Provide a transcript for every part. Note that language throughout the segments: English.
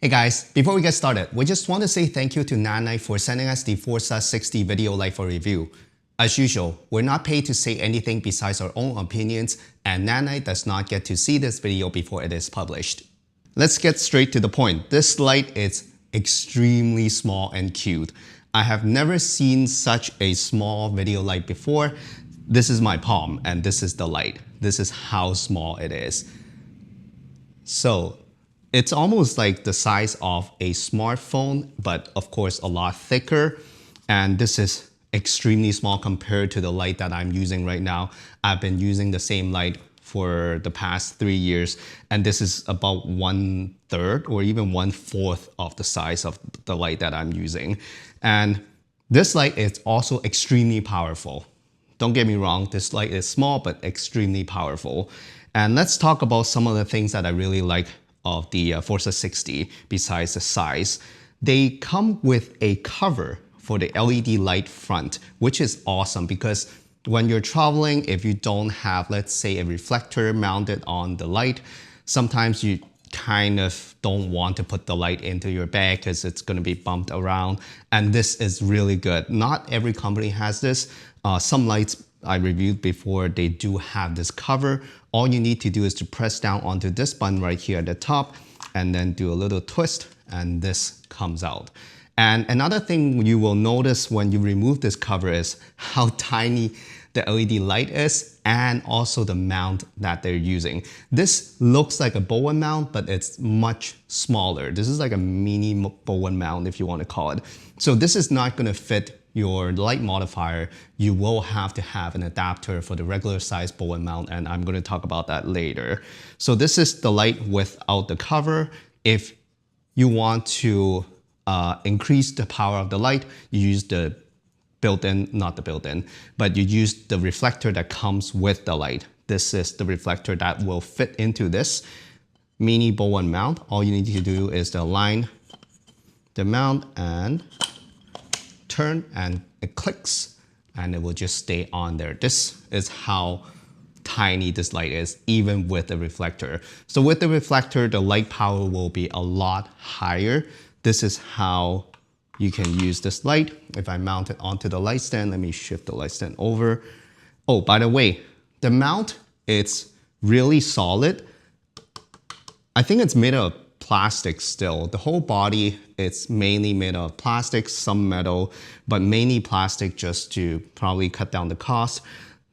Hey guys, before we get started, we just want to say thank you to Nanlite for sending us the Forza 60 video light for review. As usual, we're not paid to say anything besides our own opinions, and Nanlite does not get to see this video before it is published. Let's get straight to the point. This light is extremely small and cute. I have never seen such a small video light before. This is my palm, and this is the light. This is how small it is. So, it's almost like the size of a smartphone, but of course a lot thicker. And this is extremely small compared to the light that I'm using right now. I've been using the same light for the past 3 years, and this is about 1/3 or even 1/4 of the size of the light that I'm using. And this light is also extremely powerful. Don't get me wrong, this light is small but extremely powerful. And let's talk about some of the things that I really like of the Forza 60 besides the size. They come with a cover for the LED light front, which is awesome because when you're traveling, if you don't have, let's say, a reflector mounted on the light, sometimes you kind of don't want to put the light into your bag because it's going to be bumped around. And this is really good. Not every company has this. Some lights I reviewed before, they do have this cover. All you need to do is to press down onto this button right here at the top and then do a little twist and this comes out. And another thing you will notice when you remove this cover is how tiny the LED light is and also the mount that they're using. This looks like a Bowen mount, but it's much smaller. This is like a mini Bowen mount if you want to call it. So this is not going to fit your light modifier. You will have to have an adapter for the regular size Bowen mount, and I'm going to talk about that later. So this is the light without the cover. If you want to increase the power of the light, you use the built-in, not the built-in, but you use the reflector that comes with the light. This is the reflector that will fit into this mini Bowen mount. All you need to do is to align the mount and turn, and it clicks and it will just stay on there. This is how tiny this light is, even with the reflector. So with the reflector, the light power will be a lot higher. This is how you can use this light. If I mount it onto the light stand, let me shift the light stand over. Oh, by the way, the mount, it's really solid. I think it's made of plastic still. The whole body, it's mainly made of plastic, some metal, but mainly plastic just to probably cut down the cost.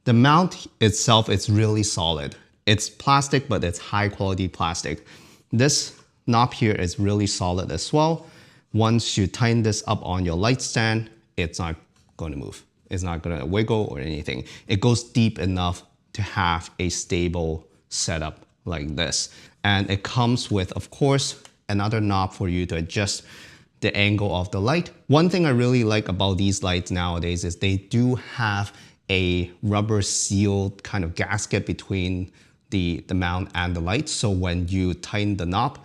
The mount itself is really solid. It's plastic, but it's high quality plastic. This knob here is really solid as well. Once you tighten this up on your light stand, it's not going to move. It's not going to wiggle or anything. It goes deep enough to have a stable setup like this. And it comes with, of course, another knob for you to adjust the angle of the light. One thing I really like about these lights nowadays is they do have a rubber sealed kind of gasket between the mount and the light. So when you tighten the knob,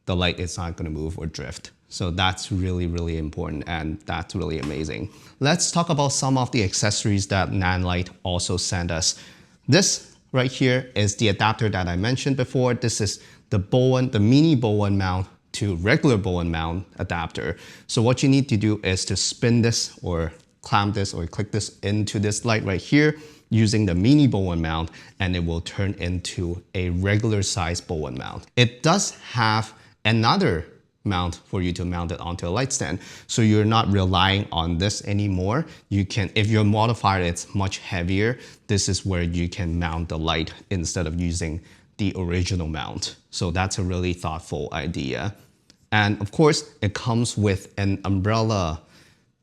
the light is not going to move or drift. So that's really, really important, and that's really amazing. Let's talk about some of the accessories that Nanlite also sent us. This right here is the adapter that I mentioned before. This is the Bowen, the mini Bowen mount to regular Bowen mount adapter. So what you need to do is to spin this or clamp this or click this into this light right here using the mini Bowen mount, and it will turn into a regular size Bowen mount. It does have another mount for you to mount it onto a light stand. So you're not relying on this anymore. You can, if your modifier is much heavier, this is where you can mount the light instead of using the original mount. So that's a really thoughtful idea. And of course, it comes with an umbrella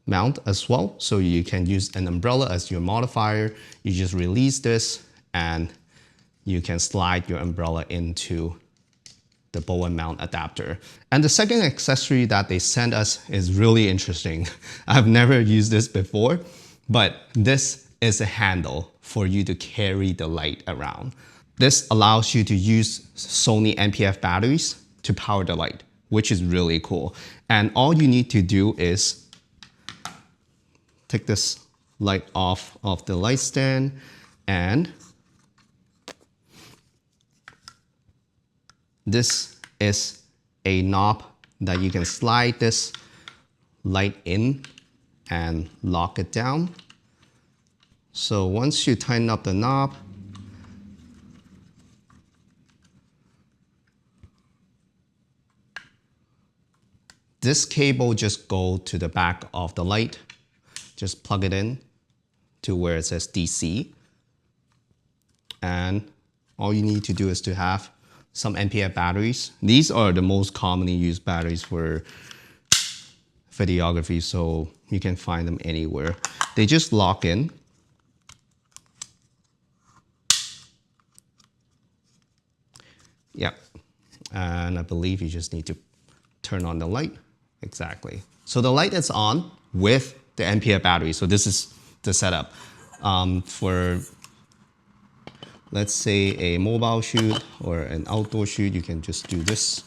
mount as well. So you can use an umbrella as your modifier. You just release this and you can slide your umbrella into the Bowen mount adapter. And the second accessory that they sent us is really interesting. I've never used this before, but this is a handle for you to carry the light around. This allows you to use Sony NPF batteries to power the light, which is really cool. And all you need to do is take this light off of the light stand and this is a knob that you can slide this light in and lock it down. So once you tighten up the knob, this cable just goes to the back of the light. Just plug it in to where it says DC. And all you need to do is to have some NPF batteries. These are the most commonly used batteries for videography, so you can find them anywhere. They just lock in. Yep. And I believe you just need to turn on the light. Exactly. So the light is on with the NPF battery. So this is the setup. For, let's say, a mobile shoot or an outdoor shoot, you can just do this.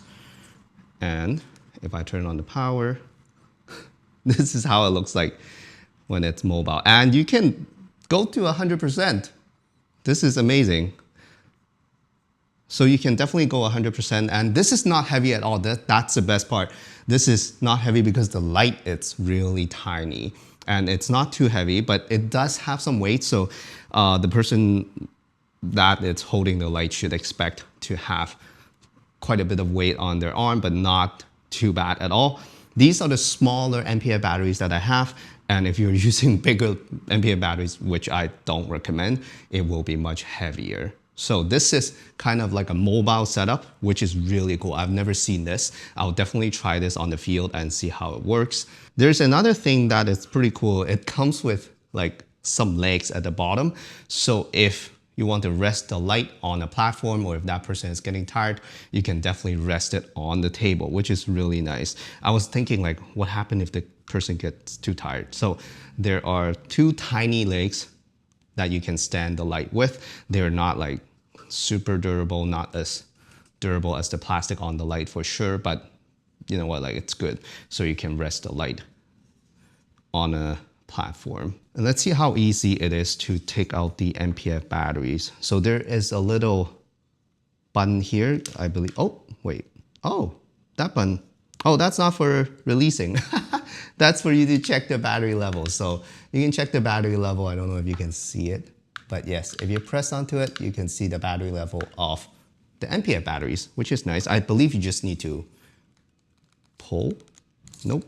And if I turn on the power, this is how it looks like when it's mobile. And you can go to 100%. This is amazing. So you can definitely go 100%, and this is not heavy at all. That's the best part. This is not heavy because the light is really tiny, and it's not too heavy, but it does have some weight. So the person that is holding the light should expect to have quite a bit of weight on their arm, but not too bad at all. These are the smaller NPF batteries that I have, and if you're using bigger NPF batteries, which I don't recommend, it will be much heavier. So this is kind of like a mobile setup, which is really cool. I've never seen this. I'll definitely try this on the field and see how it works. There's another thing that is pretty cool. It comes with like some legs at the bottom. So if you want to rest the light on a platform, or if that person is getting tired, you can definitely rest it on the table, which is really nice. I was thinking like, what happens if the person gets too tired? So there are two tiny legs that you can stand the light with. They're not like super durable, not as durable as the plastic on the light for sure, but you know what, like it's good. So you can rest the light on a platform. And let's see how easy it is to take out the NPF batteries. So there is a little button here, I believe. Oh, wait. Oh, that button. Oh, that's not for releasing. That's for you to check the battery level. So you can check the battery level. I don't know if you can see it, but yes, if you press onto it, you can see the battery level of the NPF batteries, which is nice. I believe you just need to pull. Nope.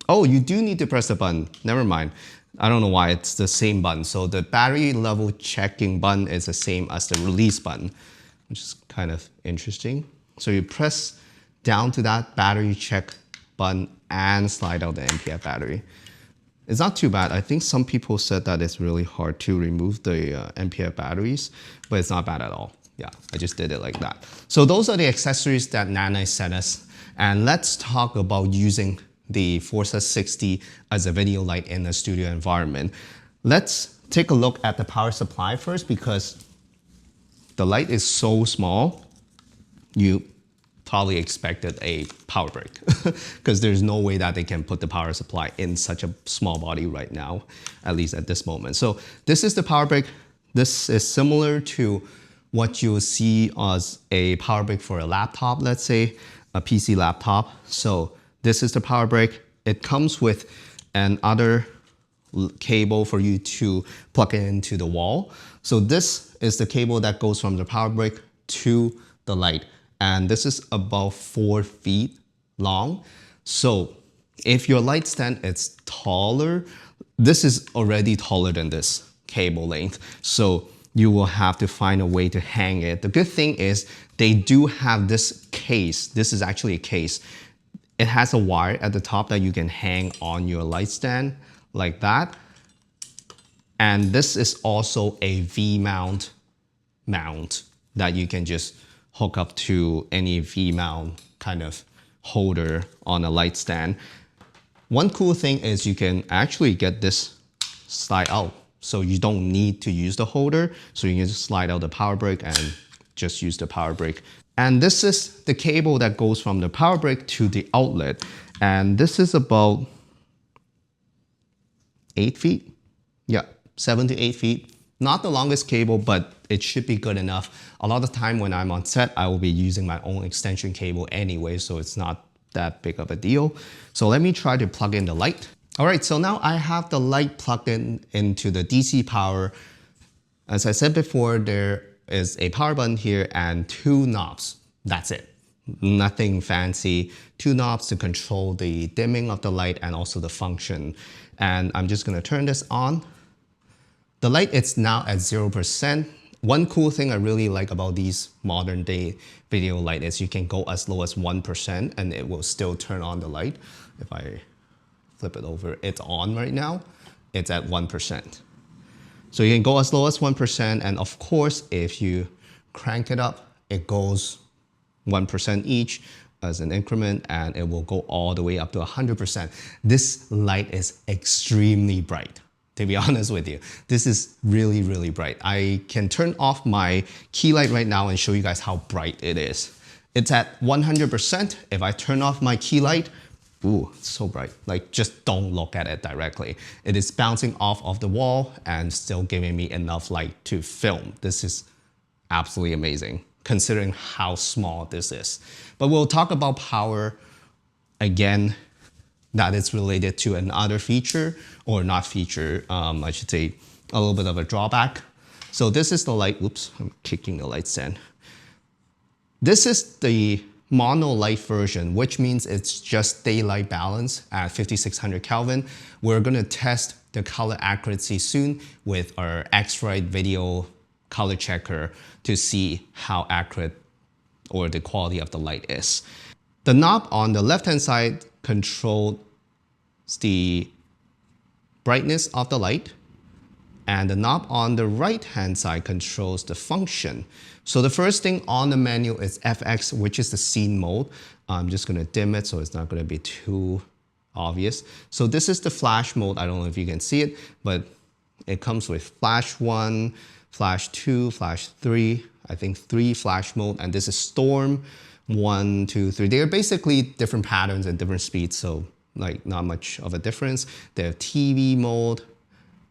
Oh, you do need to press the button. Never mind. I don't know why it's the same button. So the battery level checking button is the same as the release button, which is kind of interesting. So you press down to that battery check button and slide out the NPF battery. It's not too bad. I think some people said that it's really hard to remove the NPF batteries, but it's not bad at all. Yeah, I just did it like that. So those are the accessories that Nanlite sent us. And let's talk about using the Forza 60 as a video light in a studio environment. Let's take a look at the power supply first, because the light is so small, you probably expected a power brick because there's no way that they can put the power supply in such a small body right now, at least at this moment. So this is the power brick. This is similar to what you'll see as a power brick for a laptop, let's say a PC laptop. So this is the power brick. It comes with another cable for you to plug it into the wall. So this is the cable that goes from the power brick to the light. And this is about 4 feet long. So if your light stand is taller, this is already taller than this cable length. So you will have to find a way to hang it. The good thing is they do have this case. This is actually a case. It has a wire at the top that you can hang on your light stand like that. And this is also a V-mount mount that you can just hook up to any V-mount kind of holder on a light stand. One cool thing is you can actually get this slide out. So you don't need to use the holder. So you can just slide out the power brick and just use the power brick. And this is the cable that goes from the power brick to the outlet. And this is about 8 feet. Yeah, 7 to 8 feet. Not the longest cable, but it should be good enough. A lot of the time when I'm on set, I will be using my own extension cable anyway, so it's not that big of a deal. So let me try to plug in the light. All right, so now I have the light plugged in into the DC power. As I said before, there is a power button here and 2 knobs. That's it. Nothing fancy. 2 knobs to control the dimming of the light and also the function. And I'm just gonna turn this on. The light is now at 0%. One cool thing I really like about these modern day video light is you can go as low as 1% and it will still turn on the light. If I flip it over, it's on right now. It's at 1%. So you can go as low as 1%, and of course, if you crank it up, it goes 1% each as an increment, and it will go all the way up to 100%. This light is extremely bright, to be honest with you. This is really, really bright. I can turn off my key light right now and show you guys how bright it is. It's at 100%. If I turn off my key light, ooh, it's so bright. Like, just don't look at it directly. It is bouncing off of the wall and still giving me enough light to film. This is absolutely amazing, considering how small this is. But we'll talk about power again, that is related to another feature, or not feature, I should say a little bit of a drawback. So this is the light, oops, I'm kicking the light stand. This is the Monolight version, which means it's just daylight balance at 5600 Kelvin. We're gonna test the color accuracy soon with our X-Rite video color checker to see how accurate or the quality of the light is. The knob on the left-hand side controls the brightness of the light, and the knob on the right-hand side controls the function. So the first thing on the menu is FX, which is the scene mode. I'm just gonna dim it so it's not gonna be too obvious. So this is the flash mode. I don't know if you can see it, but it comes with flash 1, flash 2, flash 3, I think 3 flash mode, and this is storm 1, 2, 3. They're basically different patterns and different speeds, so like not much of a difference. They have TV mode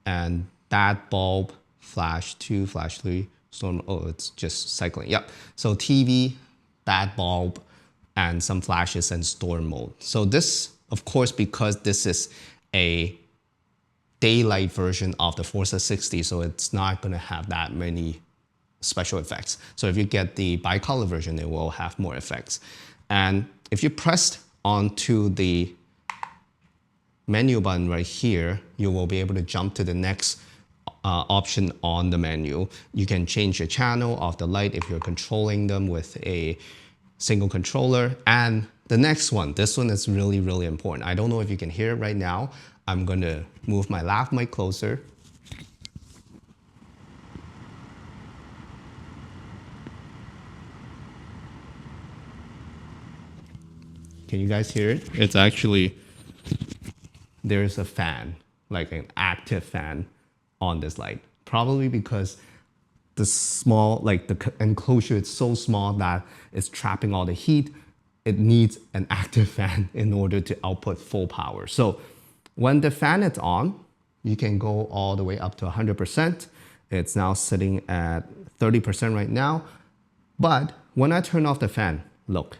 and that bulb, flash 2, flash 3, storm, oh, it's just cycling. Yep. So TV, bad bulb, and some flashes and storm mode. So this, of course, because this is a daylight version of the Forza 60, so it's not gonna have that many special effects. So if you get the bicolor version, it will have more effects. And if you press onto the menu button right here, you will be able to jump to the next option on the menu. You can change the channel of the light if you're controlling them with a single controller. And the next one, this one is really, really important. I don't know if you can hear it right now. I'm gonna move my lav mic closer. Can you guys hear it? It's actually, there's a fan, like an active fan on this light, probably because the small, like the enclosure is so small that it's trapping all the heat. It needs an active fan in order to output full power. So when the fan is on, you can go all the way up to 100%. It's now sitting at 30% right now. But when I turn off the fan, look,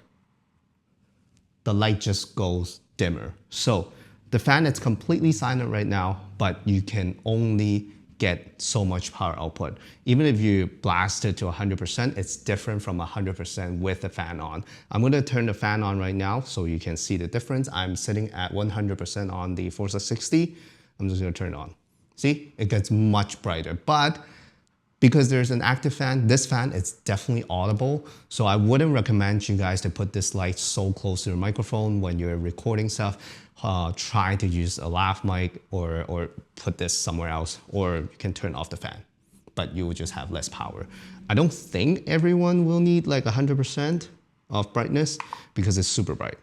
the light just goes dimmer. So the fan is completely silent right now, but you can only get so much power output. Even if you blast it to 100%, it's different from 100% with the fan on. I'm gonna turn the fan on right now so you can see the difference. I'm sitting at 100% on the Forza 60. I'm just gonna turn it on. See, it gets much brighter, but because there's an active fan, this fan is definitely audible. So I wouldn't recommend you guys to put this light so close to your microphone when you're recording stuff. Try to use a lav mic or put this somewhere else, or you can turn off the fan, but you will just have less power. I don't think everyone will need like 100% of brightness because it's super bright.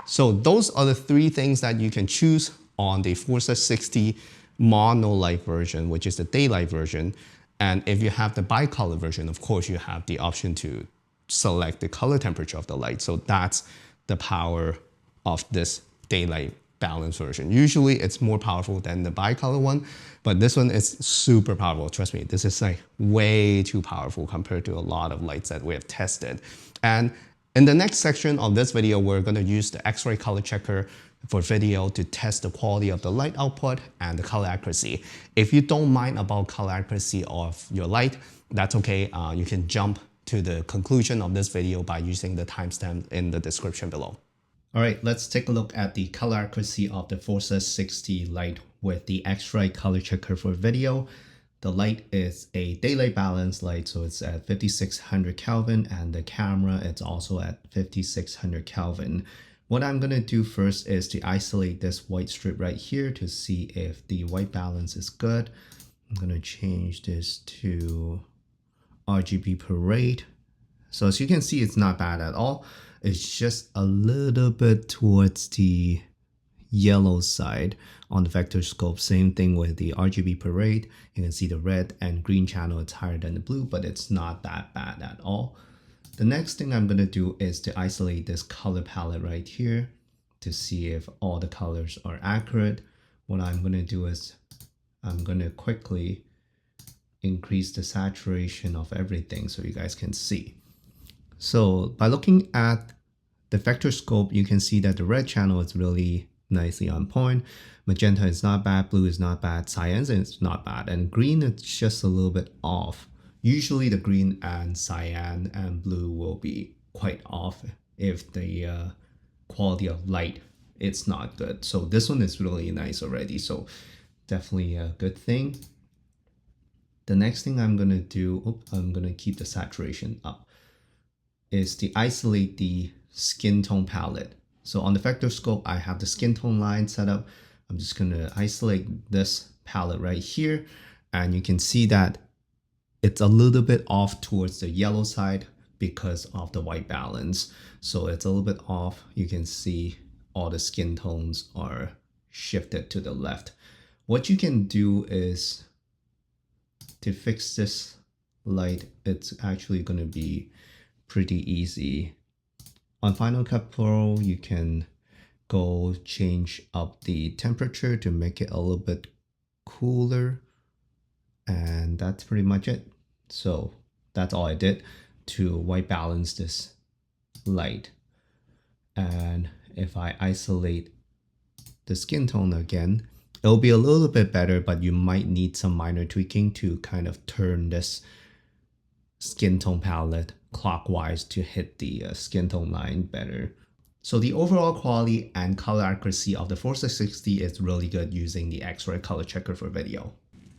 So those are the 3 things that you can choose on the Forza 60 Monolight version, which is the daylight version. And if you have the bicolor version, of course, you have the option to select the color temperature of the light. So that's the power of this daylight balanced version. Usually it's more powerful than the bicolor one, but this one is super powerful. Trust me, this is like way too powerful compared to a lot of lights that we have tested. And in the next section of this video, we're going to use the X-ray color checker for video to test the quality of the light output and the color accuracy. If you don't mind about color accuracy of your light, that's okay. You can jump to the conclusion of this video by using the timestamp in the description below. All right, let's take a look at the color accuracy of the Forza 60 light with the X-ray color checker for video. The light is a daylight balance light, so it's at 5600 Kelvin, and the camera is also at 5600 Kelvin. What I'm going to do first is to isolate this white strip right here to see if the white balance is good. I'm going to change this to RGB parade. So as you can see, it's not bad at all. It's just a little bit towards the yellow side on the vector scope. Same thing with the RGB parade. You can see the red and green channel is higher than the blue, but it's not that bad at all. The next thing I'm going to do is to isolate this color palette right here to see if all the colors are accurate. What I'm going to do is I'm going to quickly increase the saturation of everything so you guys can see. So by looking at the vector scope, you can see that the red channel is really nicely on point. Magenta is not bad, blue is not bad, cyan is not bad, and green is just a little bit off. Usually the green and cyan and blue will be quite off if the quality of light is not good. So this one is really nice already, so definitely a good thing. The next thing I'm going to do, I'm going to keep the saturation up, is to isolate the skin tone palette. So on the vector scope, I have the skin tone line set up. I'm just going to isolate this palette right here, and you can see that it's a little bit off towards the yellow side because of the white balance. So it's a little bit off. You can see all the skin tones are shifted to the left. What you can do is to fix this light. It's actually going to be pretty easy. On Final Cut Pro, you can go change up the temperature to make it a little bit cooler, and that's pretty much it. So that's all I did to white balance this light. And if I isolate the skin tone again, it'll be a little bit better, but you might need some minor tweaking to kind of turn this skin tone palette clockwise to hit the skin tone line better. So the overall quality and color accuracy of the Forza 60 is really good using the X-ray color checker for video.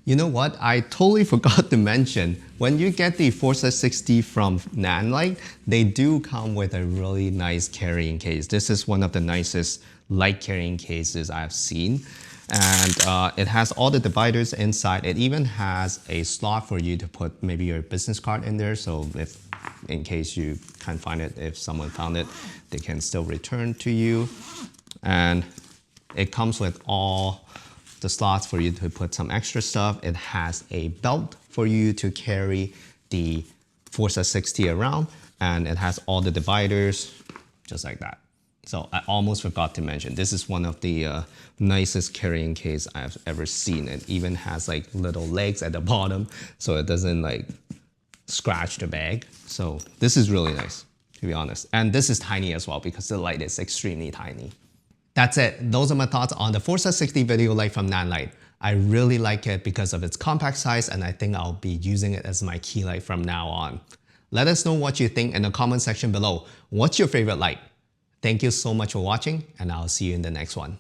You know what? I totally forgot to mention, when you get the Forza 60 from Nanlite, they do come with a really nice carrying case. This is one of the nicest light carrying cases I've seen. And it has all the dividers inside. It even has a slot for you to put maybe your business card in there. So if, in case you can't find it, if someone found it, they can still return to you. And it comes with all the slots for you to put some extra stuff. It has a belt for you to carry the Forza 60 around, and it has all the dividers just like that. So I almost forgot to mention, this is one of the nicest carrying case I've ever seen. It even has like little legs at the bottom so it doesn't like scratch the bag. So this is really nice, to be honest. And this is tiny as well because the light is extremely tiny. That's it. Those are my thoughts on the Forza 60 video light from Nanlite. I really like it because of its compact size, and I think I'll be using it as my key light from now on. Let us know what you think in the comment section below. What's your favorite light? Thank you so much for watching, and I'll see you in the next one.